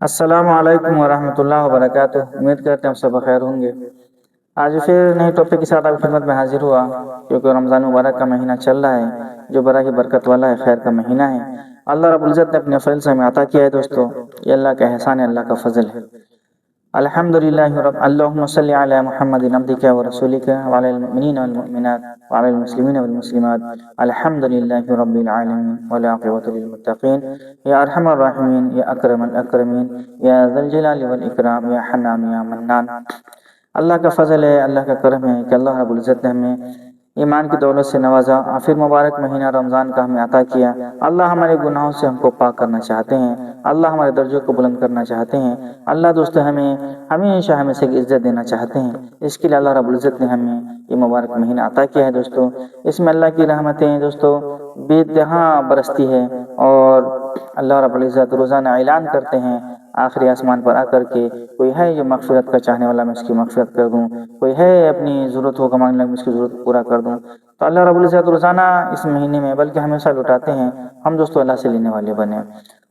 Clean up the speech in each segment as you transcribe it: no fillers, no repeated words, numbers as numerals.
السلام علیکم ورحمۃ اللہ وبرکاتہ۔ امید کرتے ہیں آپ سب بخیر ہوں گے۔ آج پھر نئے ٹاپک کے ساتھ آپ کی خدمت میں حاضر ہوا، کیونکہ رمضان مبارک کا مہینہ چل رہا ہے، جو بڑا ہی برکت والا ہے، خیر کا مہینہ ہے۔ اللہ رب العزت نے اپنے فضل سے ہمیں عطا کیا ہے دوستو، یہ اللہ کا احسان ہے، اللہ کا فضل ہے۔ الحمدللہ اللہم صلی علی محمد عبدک و رسولک وعلی المؤمنین والمؤمنات وعلی المسلمین والمسلمات الحمدللہ رب العالمین والعاقبۃ للمتقین یا ارحم الراحمین یا اکرم الاکرمین یا ذی الجلال والاکرام یا حنان یا منان۔ اللہ کا فضل ہے، اللہ کا کرم ہے کہ اللہ رب العزت نے ہمیں ایمان کی دولت سے نوازا، اور پھر مبارک مہینہ رمضان کا ہمیں عطا کیا۔ اللہ ہمارے گناہوں سے ہم کو پاک کرنا چاہتے ہیں، اللہ ہمارے درجوں کو بلند کرنا چاہتے ہیں، اللہ دوستو ہمیں ہمیشہ سے عزت دینا چاہتے ہیں۔ اس کے لیے اللہ رب العزت نے ہمیں یہ مبارک مہینہ عطا کیا ہے دوستو۔ اس میں اللہ کی رحمتیں دوستو بے انتہا برستی ہے، اور اللہ رب العزت روزانہ اعلان کرتے ہیں آخری آسمان پر آ کر کے، کوئی ہے جو مغفرت کا چاہنے والا، میں اس کی مغفرت کر دوں، کوئی ہے اپنی ضرورت ہو مانگنے والا، میں اس کی ضرورت پورا کر دوں۔ تو اللہ رب العزت روزانہ اس مہینے میں بلکہ ہمیشہ لٹاتے ہیں، ہم دوستو اللہ سے لینے والے بنے۔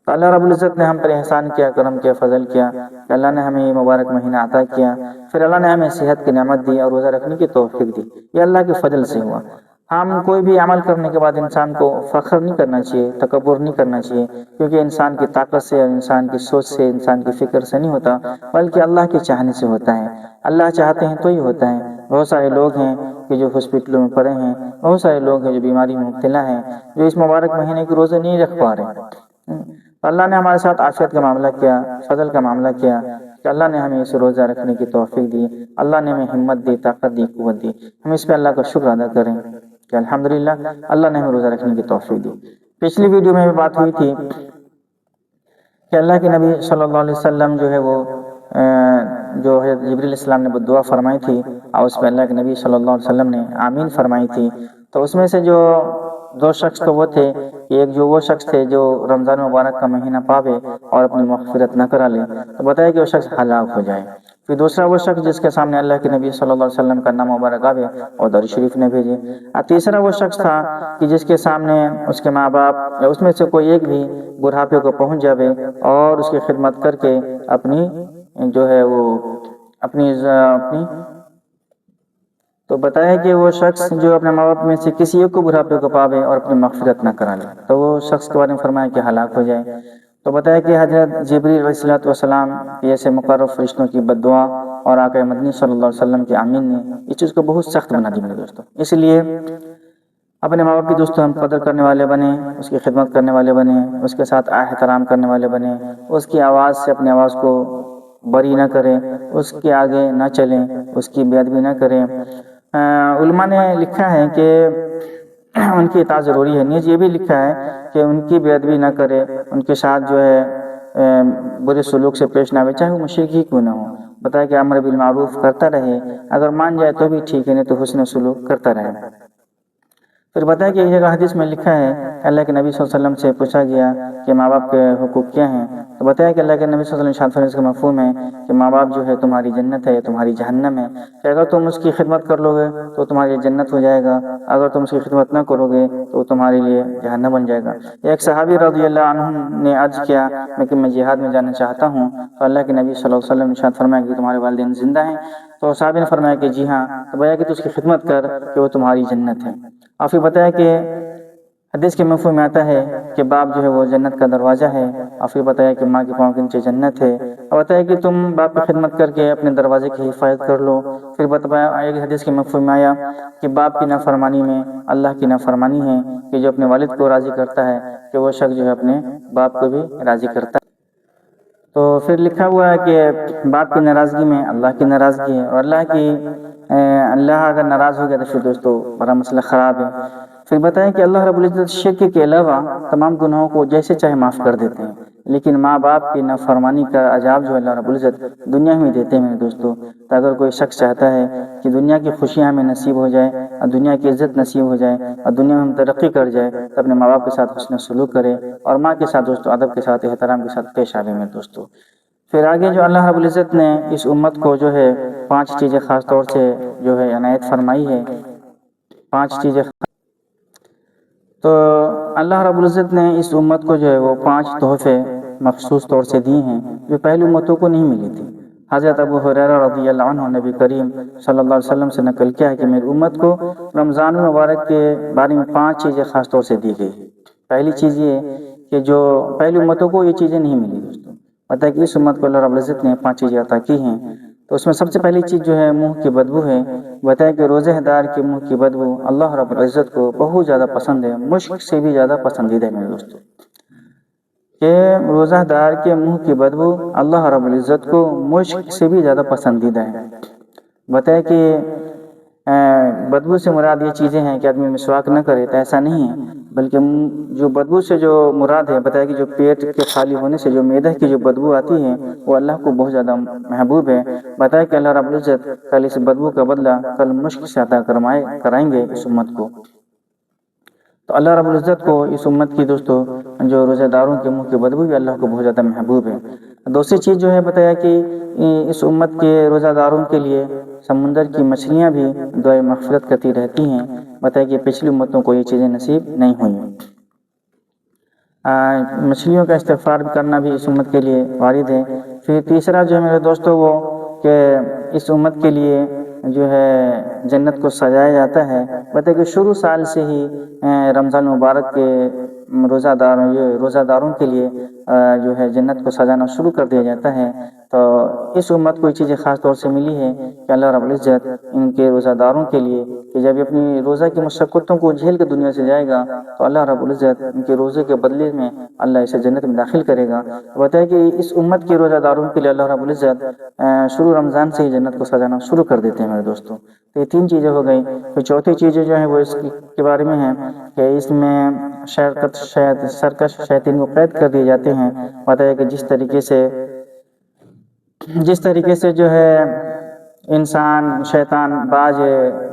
تو اللہ رب العزت نے ہم پر احسان کیا، کرم کیا، فضل کیا کہ اللہ نے ہمیں یہ مبارک مہینہ عطا کیا، پھر اللہ نے ہمیں صحت کی نعمت دی اور روزہ رکھنے کی توفیق دی۔ یہ اللہ کے فضل سے ہوا۔ ہم کوئی بھی عمل کرنے کے بعد انسان کو فخر نہیں کرنا چاہیے، تکبر نہیں کرنا چاہیے، کیونکہ انسان کی طاقت سے اور انسان کی سوچ سے، انسان کی فکر سے نہیں ہوتا، بلکہ اللہ کے چاہنے سے ہوتا ہے۔ اللہ چاہتے ہیں تو ہی ہوتا ہے۔ بہت سارے لوگ ہیں کہ جو ہاسپٹلوں میں پڑے ہیں، بہت سارے لوگ ہیں جو بیماری میں مبتلا ہیں، جو اس مبارک مہینے کے روزے نہیں رکھ پا رہے۔ اللہ نے ہمارے ساتھ عافیت کا معاملہ کیا، فضل کا معاملہ کیا کہ اللہ نے ہمیں اسے روزہ رکھنے کی توفیق دی، اللہ نے ہمیں ہمت دی، طاقت دی، قوت دی۔ ہم اس پہ اللہ کا شکر ادا کریں کہ الحمدللہ اللہ نے ہمیں روزہ رکھنے کی توفیق دی۔ پچھلی ویڈیو میں بھی بات ہوئی تھی کہ اللہ کے نبی صلی اللہ علیہ وسلم جو ہے وہ جو ہے جبریل علیہ السلام نے دعا فرمائی تھی، اور اس پہ اللہ کے نبی صلی اللہ علیہ وسلم نے آمین فرمائی تھی۔ تو اس میں سے جو دو شخص تو وہ تھے کہ ایک جو وہ شخص تھے جو رمضان مبارک کا مہینہ پاوے اور اپنی مغفرت نہ کرا لے، تو بتایا کہ وہ شخص ہلاک ہو جائے۔ پھر دوسرا وہ شخص جس کے سامنے اللہ کے نبی صلی اللہ علیہ وسلم کا نام مبارک آوے اور درود شریف نے بھیجے۔ اور تیسرا وہ شخص تھا کہ جس کے سامنے اس کے ماں باپ یا اس میں سے کوئی ایک بھی بڑھاپے کو پہنچ جاوے اور اس کی خدمت کر کے اپنی جو ہے وہ اپنی تو بتایا کہ وہ شخص جو اپنے ماں باپ میں سے کسی ایک کو بڑھاپے کو پاوے اور اپنی مغفرت نہ کرا لے، تو وہ شخص کے بارے میں فرمایا کہ ہلاک ہو جائے۔ تو بتایا کہ حضرت جبریل علیہ السلام ایسے مقرب فرشتوں کی بد دعا اور آقا مدنی صلی اللہ علیہ وسلم کے آمین نے اس چیز کو بہت سخت بنا دی میرے دوستوں۔ اس لیے اپنے ماں باپ کی دوستوں ہم قدر کرنے والے بنے، اس کی خدمت کرنے والے بنے، اس کے ساتھ احترام کرنے والے بنے، اس کی آواز سے اپنی آواز کو بری نہ کریں، اس کے آگے نہ چلیں، اس کی بے ادبی نہ کریں۔ علماء نے لکھا ہے کہ ان کی اطاعت ضروری ہے، نیز یہ بھی لکھا ہے کہ ان کی بے ادبی نہ کرے، ان کے ساتھ جو ہے برے سلوک سے پیش نہ آئے، چاہے وہ مشرک ہی کیوں نہ ہو۔ بتایا کہ امر بالمعروف کرتا رہے، اگر مان جائے تو بھی ٹھیک ہے، نہیں تو حسن سلوک کرتا رہے۔ پھر بتایا کہ ایک جگہ حدیث میں لکھا ہے کہ اللہ کے نبی صلی اللہ علیہ وسلم سے پوچھا گیا کہ ماں باپ کے حقوق کیا ہیں، تو بتایا کہ اللہ کے نبی صلی اللہ علیہ وسلم کا مفہوم ہے کہ ماں باپ جو ہے تمہاری جنت ہے، تمہاری جہنم ہے، کہ اگر تم اس کی خدمت کر لو گے تو تمہاری جنت ہو جائے گا، اگر تم اس کی خدمت نہ کرو گے تو تمہارے لیے جہنم بن جائے گا۔ ایک صحابی رضی اللہ عنہ نے عرض کیا کہ میں جہاد میں جانا چاہتا ہوں، تو اللہ کے نبی صلی اللہ علیہ وسلم نے ارشاد فرمایا کہ تمہارے والدین زندہ ہیں؟ تو صحابی نے فرمایا کہ جی ہاں۔ تو بتایا کہ تو اس کی خدمت کر کہ وہ تمہاری جنت ہے۔ اور پھر بتایا کہ حدیث کے مفہوم میں آتا ہے کہ باپ جو ہے وہ جنت کا دروازہ ہے، اور پھر بتایا کہ ماں کے پاؤں کے نیچے جنت ہے، اور بتایا کہ تم باپ کی خدمت کر کے اپنے دروازے کی حفاظت کر لو۔ پھر بتایا ایک حدیث کے مفہوم میں آیا کہ باپ کی نافرمانی میں اللہ کی نافرمانی ہے، کہ جو اپنے والد کو راضی کرتا ہے کہ وہ شخص جو ہے اپنے باپ کو بھی راضی کرتا ہے۔ تو پھر لکھا ہوا ہے کہ باپ کی ناراضگی میں اللہ کی ناراضگی ہے، اور اللہ اگر ناراض ہو گیا تو پھر دوستو بڑا مسئلہ خراب ہے۔ پھر بتایا کہ اللہ رب العزت شرک کے علاوہ تمام گناہوں کو جیسے چاہے معاف کر دیتے ہیں، لیکن ماں باپ کی نافرمانی کا عذاب جو اللہ رب العزت دنیا میں دیتے ہیں میرے دوستو۔ تو اگر کوئی شخص چاہتا ہے کہ دنیا کی خوشیاں ہمیں نصیب ہو جائے اور دنیا کی عزت نصیب ہو جائے اور دنیا میں ہم ترقی کر جائے، تو اپنے ماں باپ کے ساتھ حسن سلوک کرے اور ماں کے ساتھ دوستو ادب کے ساتھ، احترام کے ساتھ پیش آوے میرے دوستو۔ پھر آگے جو اللہ رب العزت نے اس امت کو جو ہے 5 چیزیں خاص طور سے جو ہے عنایت فرمائی ہے، 5 چیزیں۔ تو اللہ رب العزت نے اس امت کو جو ہے وہ 5 تحفے مخصوص طور سے دی ہیں جو پہلی امتوں کو نہیں ملی تھی۔ حضرت ابو ہریرہ رضی اللہ عنہ نبی کریم صلی اللہ علیہ وسلم سے نقل کیا ہے کہ میری امت کو رمضان المبارک کے بارے میں 5 چیزیں خاص طور سے دی گئی۔ پہلی چیز یہ کہ جو پہلی امتوں کو یہ چیزیں نہیں ملی دوستوں، پتہ ہے کہ اس امت کو اللہ رب العزت نے 5 چیزیں عطا کی ہیں۔ تو اس میں سب سے پہلی چیز جو ہے منہ کی بدبو ہے۔ بتایا کہ روزہ دار کے منہ کی بدبو اللہ رب العزت کو بہت زیادہ پسند ہے، مشک سے بھی زیادہ پسندیدہ ہے میرے دوستوں، کہ روزہ دار کے منہ کی بدبو اللہ رب العزت کو مشک سے بھی زیادہ پسندیدہ ہے۔ بتایا کہ بدبو سے مراد یہ چیزیں ہیں کہ آدمی مسواک نہ کرے، تو ایسا نہیں ہے، بلکہ جو بدبو سے جو مراد ہے، بتایا کہ جو پیٹ کے خالی ہونے سے جو معدہ کی جو بدبو آتی ہے وہ اللہ کو بہت زیادہ محبوب ہے۔ بتایا کہ اللہ رب العزت کل اس بدبو کا بدلہ کل مشک سے عطا کرائیں گے اس امت کو۔ تو اللہ رب العزت کو اس امت کی دوستوں جو روزہ داروں کے منہ کی بدبو بھی اللہ کو بہت زیادہ محبوب ہے۔ دوسری چیز جو ہے بتایا کہ اس امت کے روزہ داروں کے لیے سمندر کی مچھلیاں بھی دعائے مغفرت کرتی رہتی ہیں۔ بتایا کہ پچھلی امتوں کو یہ چیزیں نصیب نہیں ہوئی ہیں۔ مچھلیوں کا استغفار کرنا بھی اس امت کے لیے وارد ہے۔ پھر تیسرا جو ہے میرے دوستوں وہ کہ اس امت کے لیے جو ہے جنت کو سجایا جاتا ہے۔ بتایا کہ شروع سال سے ہی رمضان مبارک کے روزہ داروں کے لیے جو ہے جنت کو سجانا شروع کر دیا جاتا ہے۔ تو اس امت کو یہ چیزیں خاص طور سے ملی ہے کہ اللہ رب العزت ان کے روزہ داروں کے لیے کہ جب اپنی روزہ کی مشقتوں کو جھیل کے دنیا سے جائے گا تو اللہ رب العزت ان کے روزے کے بدلے میں اللہ اسے جنت میں داخل کرے گا۔ بتایا کہ اس امت کے روزہ داروں کے لیے اللہ رب العزت شروع رمضان سے ہی جنت کو سجانا شروع کر دیتے ہیں میرے دوستوں۔ تو یہ 3 چیزیں ہو گئی۔ پھر چوتھی چیزیں جو ہیں وہ اس کے بارے میں ہیں کہ اس میں سرکش شیاطین کو قید کر دیے جاتے ہیں۔ بتایا کہ جس طریقے سے جو ہے انسان شیطان بعض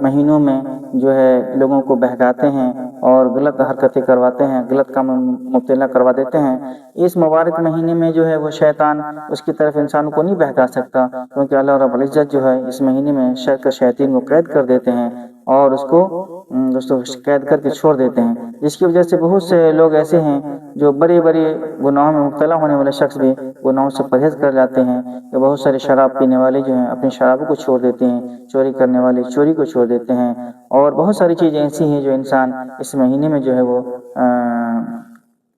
مہینوں میں جو ہے لوگوں کو بہکاتے ہیں اور غلط حرکتیں کرواتے ہیں، غلط کام مبتلا کروا دیتے ہیں، اس مبارک مہینے میں جو ہے وہ شیطان اس کی طرف انسانوں کو نہیں بہکا سکتا، کیونکہ اللہ رب العزت جو ہے اس مہینے میں شیاطین کو قید کر دیتے ہیں اور اس کو دوستوں قید کر کے چھوڑ دیتے ہیں، جس کی وجہ سے بہت سے لوگ ایسے ہیں جو بڑے گناہوں میں مبتلا ہونے والے شخص بھی گناہوں سے پرہیز کر جاتے ہیں، کہ بہت سارے شراب پینے والے جو ہیں اپنی شرابوں کو چھوڑ دیتے ہیں، چوری کرنے والے چوری کو چھوڑ دیتے ہیں، اور بہت ساری چیزیں ایسی ہیں جو انسان اس مہینے میں جو ہے وہ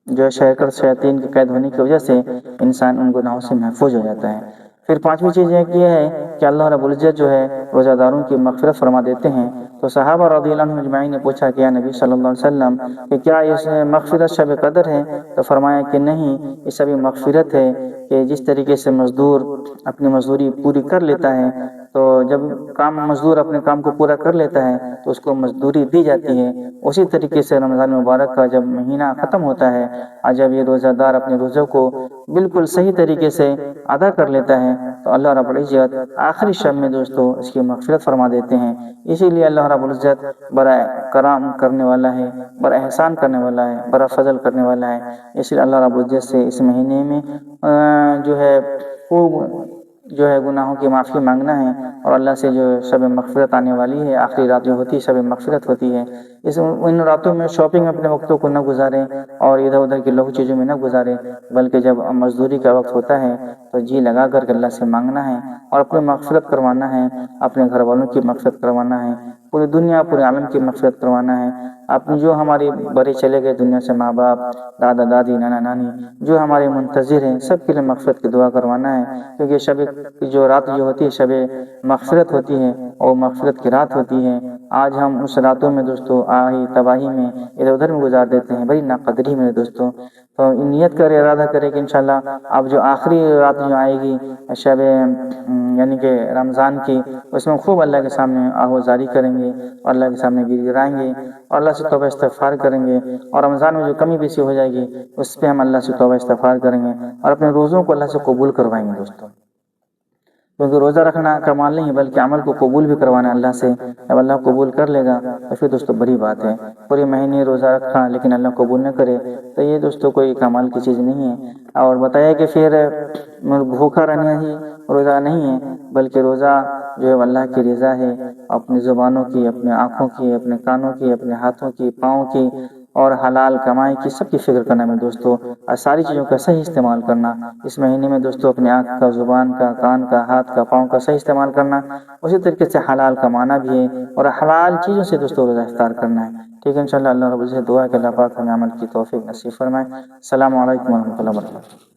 جو شیاطین کے قید ہونے کی وجہ سے انسان ان گناہوں سے محفوظ ہو جاتا ہے۔ پھر 5ویں چیز یہ ہے کہ اللہ رب العزت جو ہے روزہ داروں کی مغفرت فرما دیتے ہیں۔ تو صحابہ رضی اللہ عنہم اجمعین نے پوچھا کہ یا نبی صلی اللہ علیہ وسلم کہ کیا اس مغفرت شب قدر ہے؟ تو فرمایا کہ نہیں، یہ سب مغفرت ہے کہ جس طریقے سے مزدور اپنی مزدوری پوری کر لیتا ہے، تو جب مزدور اپنے کام کو پورا کر لیتا ہے تو اس کو مزدوری دی جاتی ہے، اسی طریقے سے رمضان مبارک کا جب مہینہ ختم ہوتا ہے اور جب یہ روزہ دار اپنے روزوں کو بالکل صحیح طریقے سے ادا کر لیتا ہے تو اللہ رب العزت آخری شب میں دوستوں اس کی مغفرت فرما دیتے ہیں۔ اسی لیے اللہ رب العزت بڑا کرم کرنے والا ہے، بڑا احسان کرنے والا ہے، بڑا فضل کرنے والا ہے، اس لیے اللہ رب العزت سے اس مہینے میں جو ہے خوب جو ہے گناہوں کی معافی مانگنا ہے، اور اللہ سے جو شب مغفرت آنے والی ہے، آخری رات جو ہوتی ہے شب مغفرت ہوتی ہے، ان راتوں میں شاپنگ اپنے وقتوں کو نہ گزاریں اور ادھر ادھر کی لہو چیزوں میں نہ گزاریں، بلکہ جب مزدوری کا وقت ہوتا ہے تو جی لگا کر کے اللہ سے مانگنا ہے اور اپنی مغفرت کروانا ہے، اپنے گھر والوں کی مغفرت کروانا ہے، پوری دنیا پورے عالم کی مغفرت کروانا ہے، اپنے جو ہمارے بڑے چلے گئے دنیا سے ماں باپ، دادا دادی، نانا نانی جو ہمارے منتظر ہیں، سب کے لیے مغفرت کی دعا کروانا ہے، کیونکہ شب جو رات جو ہوتی ہے شب مغفرت ہوتی ہے اور مغفرت کی رات ہوتی ہے۔ آج ہم اس راتوں میں دوستوں آہی تباہی میں ادھر ادھر میں گزار دیتے ہیں، بڑی ناقدری میں دوستوں۔ تو نیت کرے، ارادہ کرے کہ انشاءاللہ اب جو آخری رات جو آئے گی شب یعنی کہ رمضان کی، اس میں خوب اللہ کے سامنے آہوازاری کریں گے اور اللہ کے سامنے گر گرائیں گے اور اللہ سے توبہ استغفار کریں گے، اور رمضان میں جو کمی بیشی ہو جائے گی اس پہ ہم اللہ سے توبہ استغفار کریں گے اور اپنے روزوں کو اللہ سے قبول کروائیں گے دوستوں، کیونکہ روزہ رکھنا کمال نہیں بلکہ عمل کو قبول بھی کروانا اللہ سے۔ جب اللہ قبول کر لے گا تو پھر دوستوں بڑی بات ہے، پورے مہینے روزہ رکھا لیکن اللہ قبول نہ کرے تو یہ دوستوں کوئی کمال کی چیز نہیں ہے۔ اور بتایا کہ پھر بھوکا رہنا ہی روزہ نہیں ہے، بلکہ روزہ جو ہے اللہ کی رضا ہے، اپنی زبانوں کی، اپنے آنکھوں کی، اپنے کانوں کی، اپنے ہاتھوں کی، پاؤں کی اور حلال کمائی کی سب کی فکر کرنا ہے دوستو، اور ساری چیزوں کا صحیح استعمال کرنا۔ اس مہینے میں دوستو اپنے آنکھ کا، زبان کا، کان کا، ہاتھ کا، پاؤں کا صحیح استعمال کرنا، اسی طریقے سے حلال کمانا بھی ہے اور حلال چیزوں سے دوستو روزہ افطار کرنا ہے۔ ٹھیک ہے انشاءاللہ، اللہ رب العزت دعا ہے کہ اللہ پاک ہمیں عمل کی توفیق نصیب فرمائے۔ السلام علیکم ورحمۃ اللہ وبرکاتہ۔